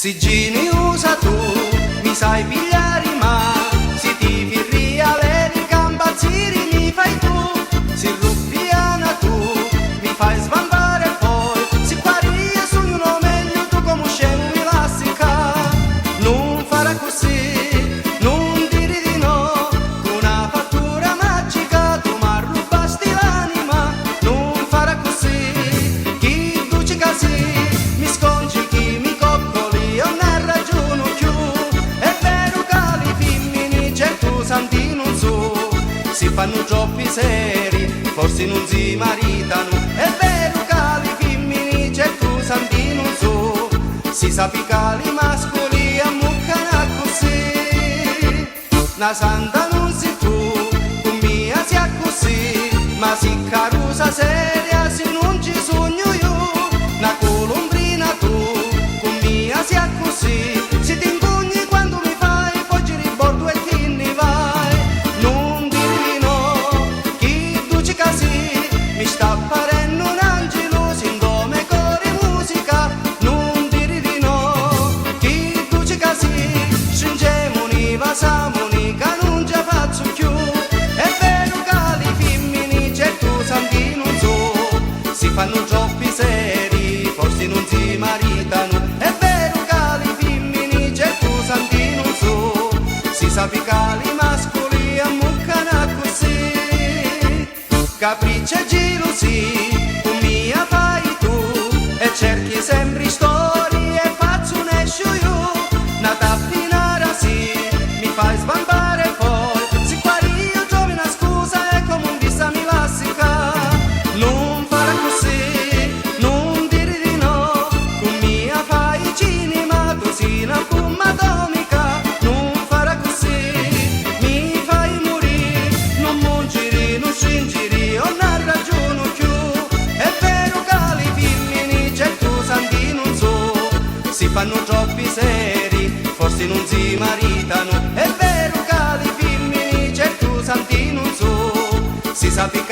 Si gini usa tu, mi sai pigliare ma si ti firria le cambazziri mi fai tu, si rubbiana tu, mi fai svalvare poi, si quaria su uno meglio tu come scemi elastica, non farà così, non dire di no, con una fattura magica tu mi rubasti l'anima, non farà così, chi duci casi, mi scongi chi mi coccoli, io ne ragiono più, è vero che le femmine certo santi non so, si fanno troppi seri, forse non si maritano, è vero che le femmine certo santi non so, si sa che i mascoli ammuccano così, una santa non si tu, con mia sia così, ma si carusa seria se non ci sogno io, una colombrina tu, con mia sia così, si ti impugni quando mi fai, poi giri bordo e ti ne vai, non dirmi no, chi duci casi, mi sta parendo un angelo, sindome core musica, non dire di no, chi duci casi, stringemoni, vasamoni, che non ci faccio più, è vero che le femmine certo santi non so, si fanno troppi seri, forse non si maritano, è vero che le femmine certo santi non so, si sa che i mascoli ammuccano così, capriccio e gelosi, con mia fai tu, e cerchi sempre storie e faccio un escio io, una tappinara sì, mi fai sbambare poi, si quari io trovi una scusa e come un vista mi lassica, non farà così, non dire di no, con mia fai cinema, così una bomba atomica, non farà così, mi fai morire, non mungiri, non stringiri, ho una ragione più, è vero che le femmine certo santi non so, si fanno troppi seri, forse non si maritano, è vero che le femmine certo santi non so, si sa che